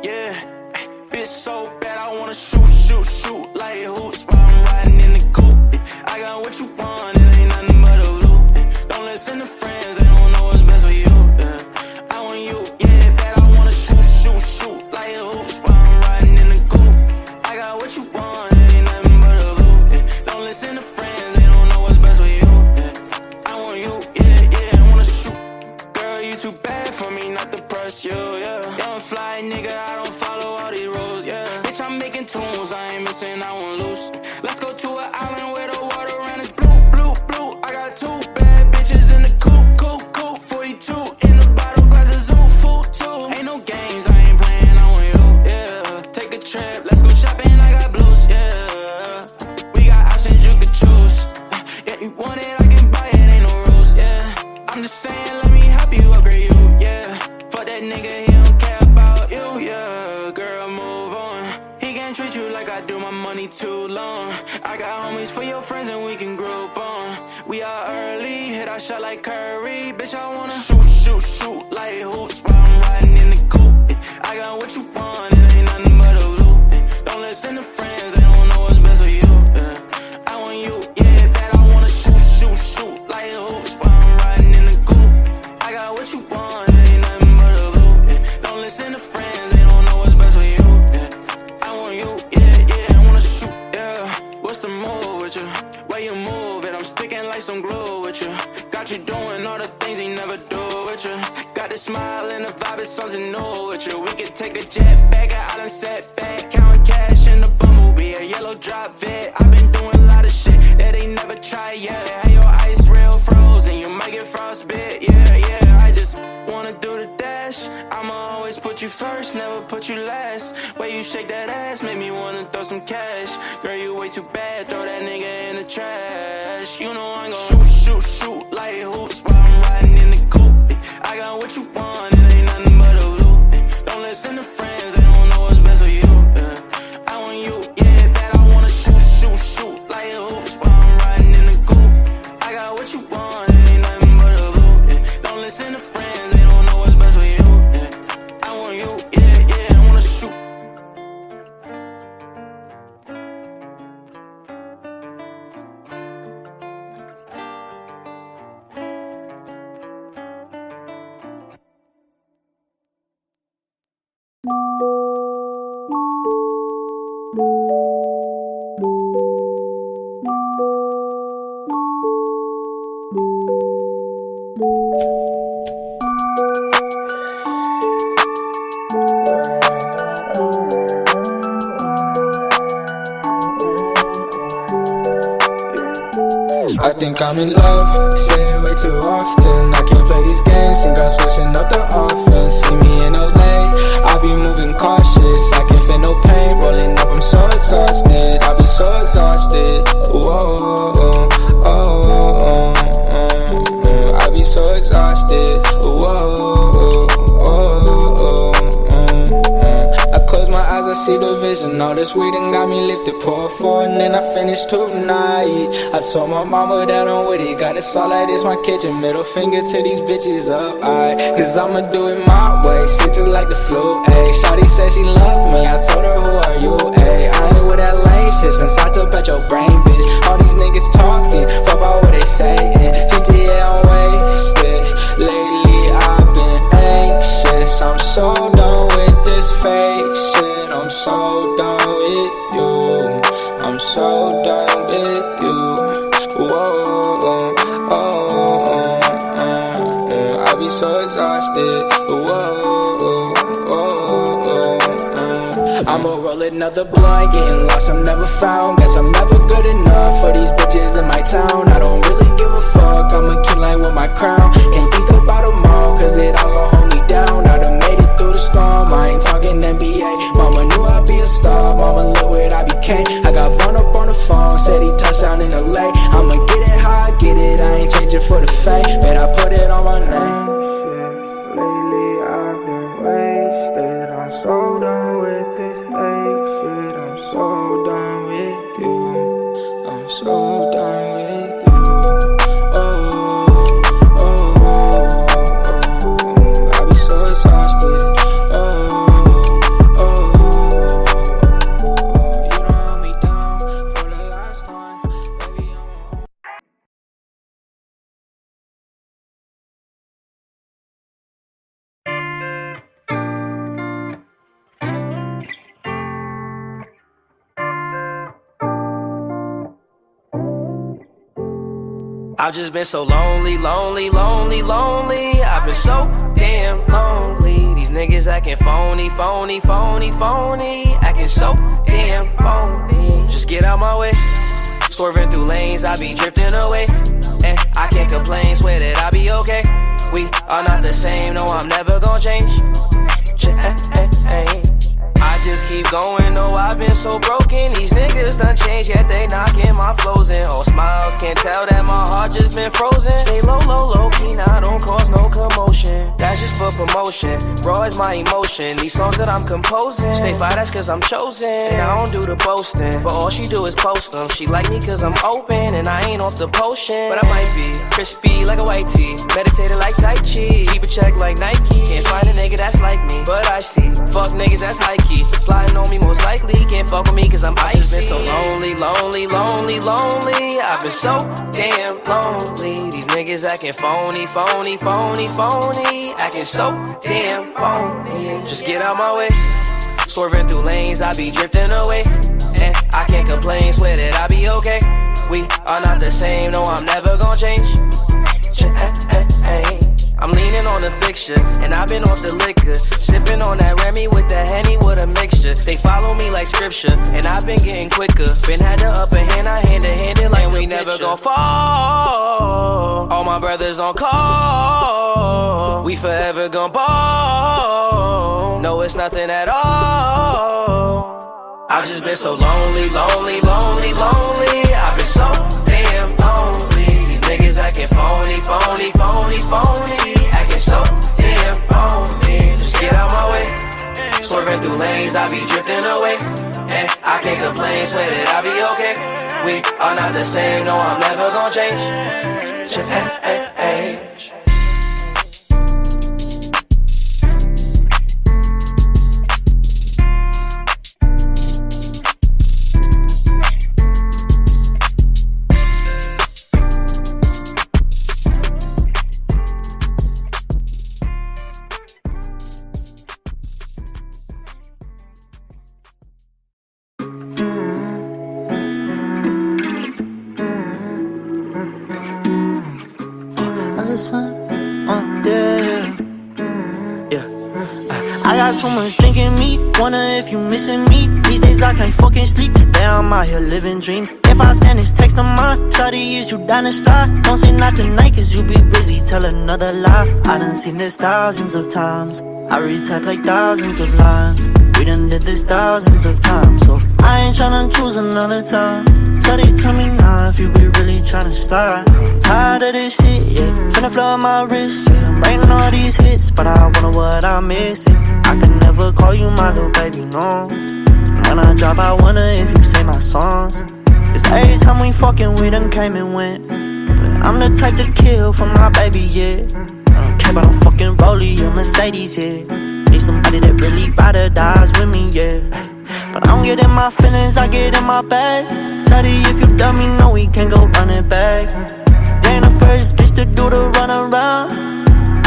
yeah. Bitch so bad, I wanna shoot like hoops while I'm riding in the coupe. I got what you want, it ain't nothing but a loop. Don't listen to friends, they don't know what's best for you. I want you, yeah, bad. I wanna shoot like hoops while I'm riding in the coupe. I got what you want, it ain't nothing but a loop. Don't listen to friends, they don't know what's best for you. I want you, yeah, I wanna shoot. Girl, you too bad for me not to press you, yeah. Young fly nigga, I don't follow all these rules, yeah. Bitch, I'm making tunes, I ain't missing, I won't lose. Let's go to an island where the water around is blue. I got two bad bitches in the coupe. 42 in the bottle, glasses on full too. Ain't no games, I ain't playing, I want you, yeah. Take a trip, let's go shopping, I got blues, yeah. We got options, you can choose. Yeah, you want it, I can buy it, ain't no rules, yeah. I'm just saying, let me help you upgrade you, yeah. Fuck that nigga, he don't care about you, yeah. Girl, move on. He can't treat you like I do, my money too long. I got homies for your friends and we can group on. We are early, hit our shot like Curry. Bitch, I wanna shoot like hoops while I'm riding in the coupe. I got what you want, it ain't nothing but a loop. Don't listen to friends, they don't know what's best for you. I want you, yeah, bad. I wanna shoot like hoops while I'm riding in the coupe. I got what you want, it ain't nothing but a loop. Don't listen to friends, they don't know what's best for you. I want you, yeah, I wanna shoot, yeah. What's the move with you? Where you move it? I'm sticking like some glue with you. Got you doing all the things he never do with you. Got the smile and the vibe, it's something new with you. We could take a jet back, I done set back. Counting cash in the bumblebee, a yellow drop vet. I've been doing a lot of shit that they never tried yet. Have your ice real frozen, you might get frostbit, yeah. I just wanna do the dash. I'ma always put you first, never put you last. Way you shake that ass, make me wanna throw some cash. Girl, you way too bad, throw that nigga in the trash. You know I'm gon' shoot like hoops while I'm riding in the coupe. I got what you want, it ain't nothing but a loop. Don't listen to friends, they don't know what's best for you. I want you, yeah, bad. I wanna shoot like hoops while I'm riding in the coupe. I got what you want, it ain't nothing but a loop. Don't listen to friends, they don't know what's best for you. I want you, yeah, I wanna shoot. I think I'm in love, say it way too often. I can't play these games, think I'm switching up the offense. See me in LA, I be moving cautious. I can't feel no pain, rolling up, I'm so exhausted. I be so exhausted, whoa, I be so exhausted, I close my eyes, I see the vision. All this weed and got me lifted, pour four and then I finish tonight. I told my mama that I'm with it, got it all like this my kitchen. Middle finger to these bitches up, cause I'ma do it my way, shit just like the flu, ayy. Shawty said she love me, I told her who are you, ayy. I ain't with that lame shit since I took out your brain, bitch. All these niggas talking, fuck about what they saying. GTA I'm wasted, lately I've been anxious. I'm so done with this fake shit, I'm so done with you, I'm so done with you, I be so exhausted, I'ma roll another blunt, getting lost, I'm never found. Guess I'm never good enough for these bitches in my town. I don't really give a fuck, I'm a king like with my crown. Can't think about them all, cause it all gon' hold me down. I done made it through the storm, I ain't talking NBA. Mama knew I'd be a star, mama look what I became. I got Vaughn up on the phone, said he touchdown in LA. I'ma get it how I get it, I ain't changing for the fame. Man, I put it on my name. Lately I've been wasted, I'm so done with this fake shit, I'm so done with you, I'm so I've just been so lonely, lonely, lonely, lonely. I've been so damn lonely. These niggas acting phony, phony, phony, phony. Acting so damn phony. Just get out my way. Swerving through lanes, I be drifting away. And I can't complain, swear that I be okay. We are not the same, no, I'm never gonna change. I just keep going, no, I've been so broken. These niggas done changed, yet they knocking my flows in. All smiles, can't tell that my heart just been frozen. Stay low, low, low key, now don't cause no commotion. That's just for promotion, raw is my emotion. These songs that I'm composing, stay fly, that's cause I'm chosen. I don't do the boasting, but all she do is post them. She like me cause I'm open, and I ain't off the potion. But I might be crispy like a white tee, meditated like Tai Chi, keep a check like Nike. Can't find a nigga that's like me, but I see fuck niggas that's high key. Plotting on me most likely, can't fuck with me cause I'm icy. I've just been so lonely, lonely, lonely, lonely. I've been so damn lonely. These niggas acting phony, phony, phony, phony. Acting so damn phony. Just get out my way. Swerving through lanes, I be drifting away. And I can't complain, swear that I be okay. We are not the same, no, I'm never gonna change. I'm leaning on the fixture, and I've been off the liquor. Sipping on that Remy with that Henny with a mixture. They follow me like scripture, and I've been getting quicker. Been had the upper hand, I hand-to-hand it like we never gon' fall. All my brothers on call, we forever gon' ball. No, it's nothing at all. I've just been so lonely, lonely, lonely, lonely. I've been so damn lonely. These niggas acting phony, phony, phony, phony. Acting so damn phony. Just get out my way. Swerving through lanes, I be drifting away. And I can't complain, swear that I be okay. We are not the same, no, I'm never gonna change. I got so much drink in me, wonder if you missing me. These days I can't fucking sleep, it's bad, I'm out here living dreams. If I send this text of mine, shawty, is you down to slide? Don't say not tonight, cause you be busy, tell another lie. I done seen this thousands of times, I retype like thousands of lines. We done did this thousands of times, so I ain't tryna choose another time. Shawty, tell me now if you be really tryna slide. Tired of this shit, yeah, finna flood my wrist, yeah. I'm writing all these hits, but I wonder what I'm missing. I can never call you my little baby, no. When I drop, I wonder if you say my songs. Cause every time we fucking, we done came and went. But I'm the type to kill for my baby, yeah. I don't care about no fucking Rollie or Mercedes, yeah. Need somebody that really ride or dies with me, yeah. But I don't get in my feelings, I get in my bag. Shawty, if you dumb me, no, we can't go run it back. They ain't the first bitch to do the run around.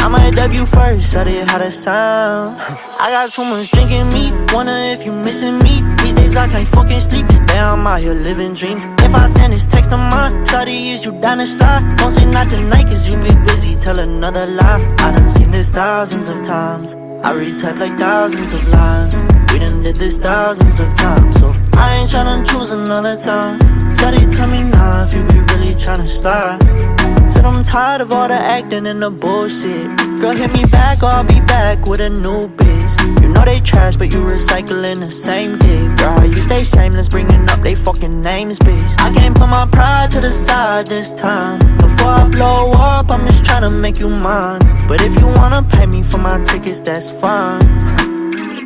I might debut first, shawty, how that sound. I got so much drink in me, wonder if you missing me. These days I can't fucking sleep, it's bad, I'm out here living dreams. If I send this text of mine, shawty, is you down to slide? Don't say not tonight, cause you be busy, tell another lie. I done seen this thousands of times, I retype like thousands of lines. We done did this thousands of times, so I ain't tryna choose another time. Shawty, tell me now if you be really tryna slide. Said I'm tired of all the acting and the bullshit. Girl, hit me back or I'll be back with a new bitch. You know they trash, but you recycling the same dick. Girl, how you stay shameless, bringing up they fucking names, bitch. I can't put my pride to the side this time. Before I blow up, I'm just tryna make you mine. But if you wanna pay me for my tickets, that's fine.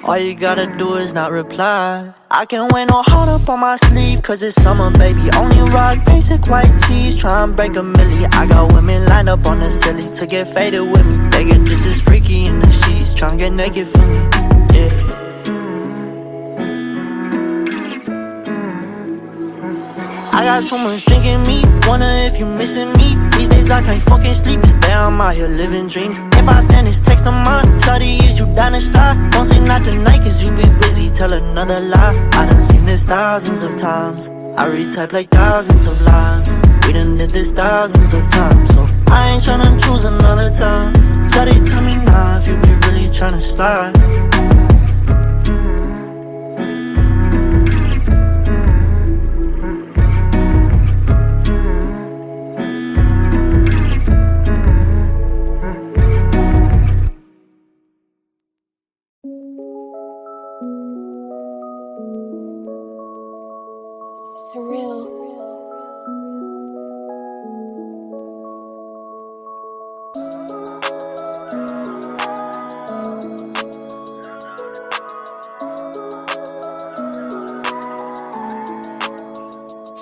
All you gotta do is not reply. I can't wear no heart up on my sleeve, cause it's summer, baby. Only rock basic white tees, try and break a milli. I got women lined up on the silly to get faded with me. They get just as freaky in the sheets, try and get naked for me, yeah. I got so much drink in me, wonder if you missing me. These days I can't fucking sleep, it's bad, I'm out here living dreams. If I send this text of mine, shawty, is you down to slide? Don't say not tonight, cause you be busy, tell another lie. I done seen this thousands of times, I retype like thousands of lines. We done did this thousands of times, so I ain't tryna choose another time. Shawty, tell me now if you be really tryna slide.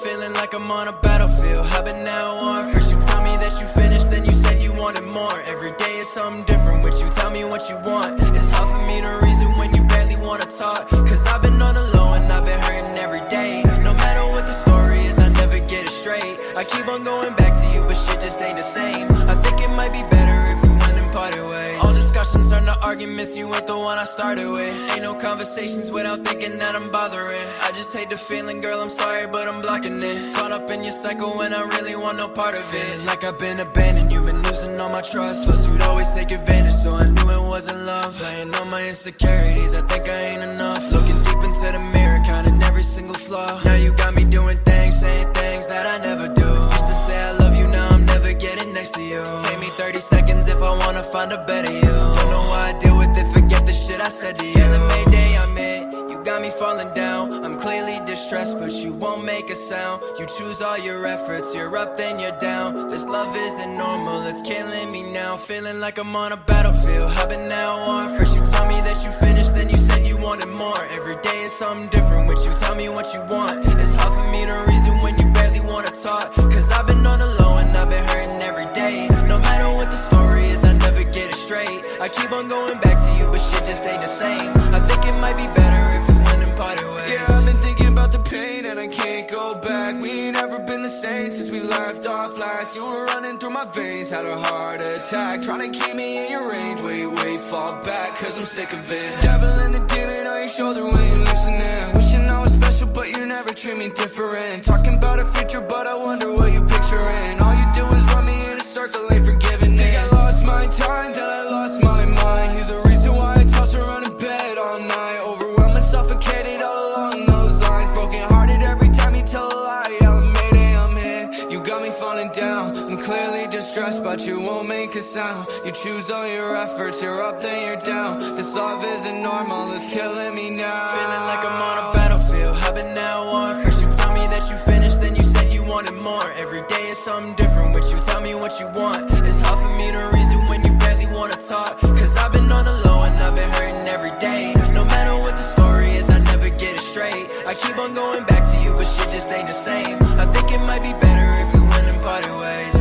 Feeling like I'm on a battlefield, I've been now on. First you tell me that you finished, then you said you wanted more. Every day is something different with you, tell me what you want. It's hard for me to reason when you barely wanna talk, cause I've been on the low and I've been hurting every day. No matter what the story is, I never get it straight. I keep on going back to you, but shit just ain't the same. I think it might be better if we went and parted ways. All discussions turn to arguments, you ain't the one I started with. Ain't no conversations without thinking that I'm bothering. I just hate the feeling, girl, I'm sorry, but I'm blocking it. Caught up in your cycle when I really want no part of it. Feeling like I've been abandoned, you've been losing all my trust. Plus you'd always take advantage, so I knew it wasn't love. Playing on my insecurities, I think I ain't enough. Looking deep into the mirror, counting every single flaw. Now you got me doing things, saying things that I never do. Used to say I love you, now I'm never getting next to you. Take me 30 seconds if I wanna find a better you. Don't know why I deal with it, forget the shit I said to you. The main day I'm in, you got me falling down. I'm clearly distressed, but you won't make a sound. You choose all your efforts, you're up then you're down. This love isn't normal, it's killing me now. Feeling like I'm on a battlefield, I've been now on. First you tell me that you finished, then you said you wanted more. Every day is something different with you, tell me what you want. It's hard for me to reason when you barely wanna talk, cause I've been on the low and I've been hurting every day. No matter what the story is, I never get it straight. I keep on going back to you, but shit just ain't the same. I think it might be better if we went and parted ways. Yeah, I've been thinking about the pain and I can't go back. We ain't never been the same since we left off last. You were running through my veins, had a heart attack. Trying to keep me in your range, wait, fall back, cause I'm sick of it. Devil and the demon on your shoulder when you're listening. Wishing I was special, but you never treat me different. Talking about a future, but I wonder what you picturing. All you do is run me in a circle, ain't forgiving it. Think I lost my time, then I lost my mind. You're the reason why I toss around in bed all night. Overwhelmed and suffocated all along those lines. Broken hearted every time you tell a lie. Mayday, I'm here, you got me falling down. I'm clearly distressed, but you won't make a sound. You choose all your efforts, you're up then you're down. This love isn't normal, it's killing me now. Feeling like I'm on a battlefield, I've been now on. First you tell me that you finished, then you said you wanted more. Every day is something different with you, tell me what you want. It's hard for me to reason when you barely wanna talk, cause I've been on the low and I've been hurting every day. No matter what the story is, I never get it straight. I keep on going back to you, but shit just ain't the same. I think it might be better if we went and parted ways.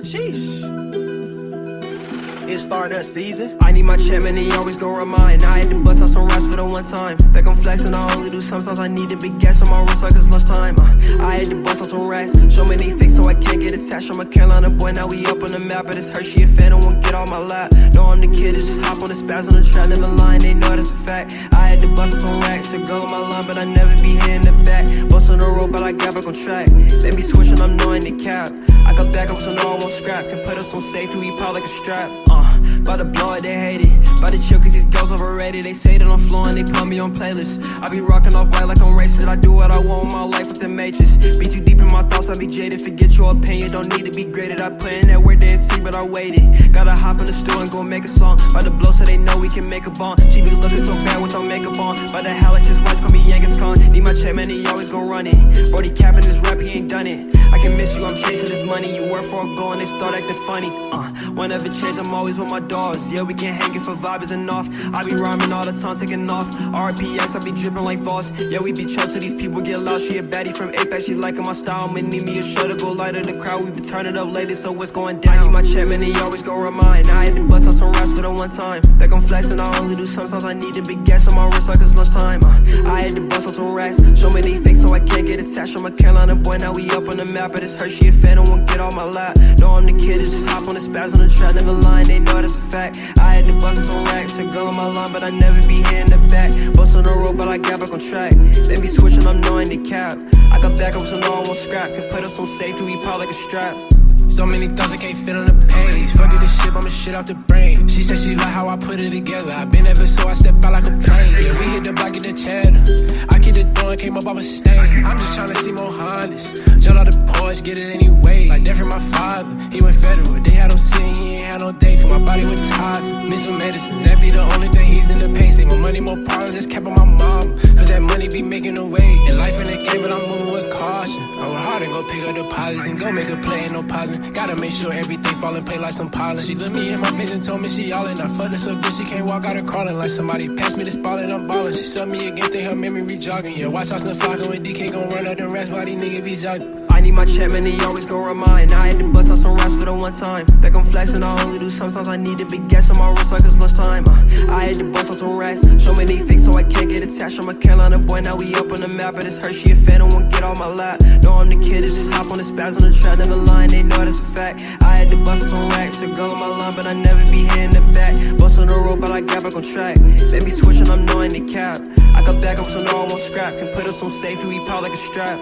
Sheesh. It's Stardust season. I need my check, man, he always gon' remind. I had to bust out some raps for the one time. Think I'm flexing, I only do sometimes. I need to be gas on my wrist like it's lunchtime. I had to bust out some racks. So many fakes, so I can't get attached. I'm a Carolina boy, now we up on the map. But it's her, she a fan, I won't get off my lap. No, I'm the kid, it's just hop on the spaz on the track. Never lying, they know that's a fact. I had to bust out some racks. A girl on my line, but I never be here in the back. Bust on the road, but I got back on track. Let me switch and I'm knowing the cap. I got back up so no I won't scrap. Can put us on safety, we pop like a strap. About to blow it, they hate it. About to chill cause these girls overrated. They say that I'm flowing, they put me on playlists. I be rocking off white like I'm racist. I do what I want with my life with the matrix. Be too deep in my thoughts, I be jaded. Forget your opinion, don't need to be graded. I play in that word they didn't see, but I waited. Gotta hop in the store and go make a song. About to blow so they know we can make a bond. She be looking so bad without makeup on. About to hell, his wife call me Genghis Khan. Need my check, man, he always gon' run it. Brody capping this rap, he ain't done it. I can miss you, I'm chasing this money. money. You work for a goal and they start acting funny. Whenever change, I'm always with my dogs. Yeah, we can hang it for vibe isn't off. I be rhyming all the time, taking off. RPX, I be dripping like Voss. Yeah, we be chill till these people get loud. She a baddie from Apex, she liking my style. I'ma need me a show to go light in the crowd. We be turning up lately, so what's going down? I need my check, man, he always go remind. I had to bust out some raps for the one time. Think I'm flexing, I only do sometimes. I need a big gas on my wrist like it's lunchtime. I had to bust out some racks. Show me they fake so I can't get attached. I'm a Carolina boy, now we up on the map. But it's her, she a fan, don't want get on my lap. No, I'm the kid, it's just hop on the spaz on the track. Never lying, they know that's a fact. I had to bust out some racks. A girl on my line, but I never be here in the back. Bust on the road, but I got back on track. Let me switch and I'm knowing the cap. I got back up, so no, I won't scrap. Can put us on safety, we pop like a strap. So many thoughts I can't fit on the page. Fuck it, this shit, I'ma shit off the brain. She said she like how I put it together. I been ever so I step out like a plane. Yeah, we hit the block, get the cheddar. I keep the door and came up off a stain. I'm just tryna see more Hondas. Jump out the porch, get it anyway. Like that from my father, he went federal. They had him sitting, he ain't had no date for my body with toxins. Miss some medicine, that be the only thing he's in the pain. Say more money, more problems, just kept on my mom. Cause that money be making a way. And life in the game, but I'm moving with caution. I work hard and go pick up deposits and go make a play, ain't no pausing. Gotta make sure everything fall in play like some pollen. She looked me in my face and told me she all in. I fucked her so good she can't walk out of crawling. Like somebody passed me the ball and I'm ballin'. She sucked me again, think her memory jogging. Yeah, watch out, Slim Flocko and DK gon' run up them rats while these niggas be jogging. I need my check, man, he always go remind. I had to bust out some raps for the one time. Think I'm flexing, I only do sometimes. I need a big gas on my wrist like it's lunchtime. I had to bust out some racks. Show me they fake so I can't get attached. I'm a Carolina boy, now we up on the map. But it's her, she a fan, don't want get on my lap. No, I'm the kid, it's just hop on the spaz on the track. Never lying, they know that's a fact. I had to bust out some racks. A girl on my line, but I never be here in the back. Bust on the road, but I got back on track. Let me switch and I'm knowing the cap. I got back up, so no, I won't scrap. Can put us on safety, we pop like a strap.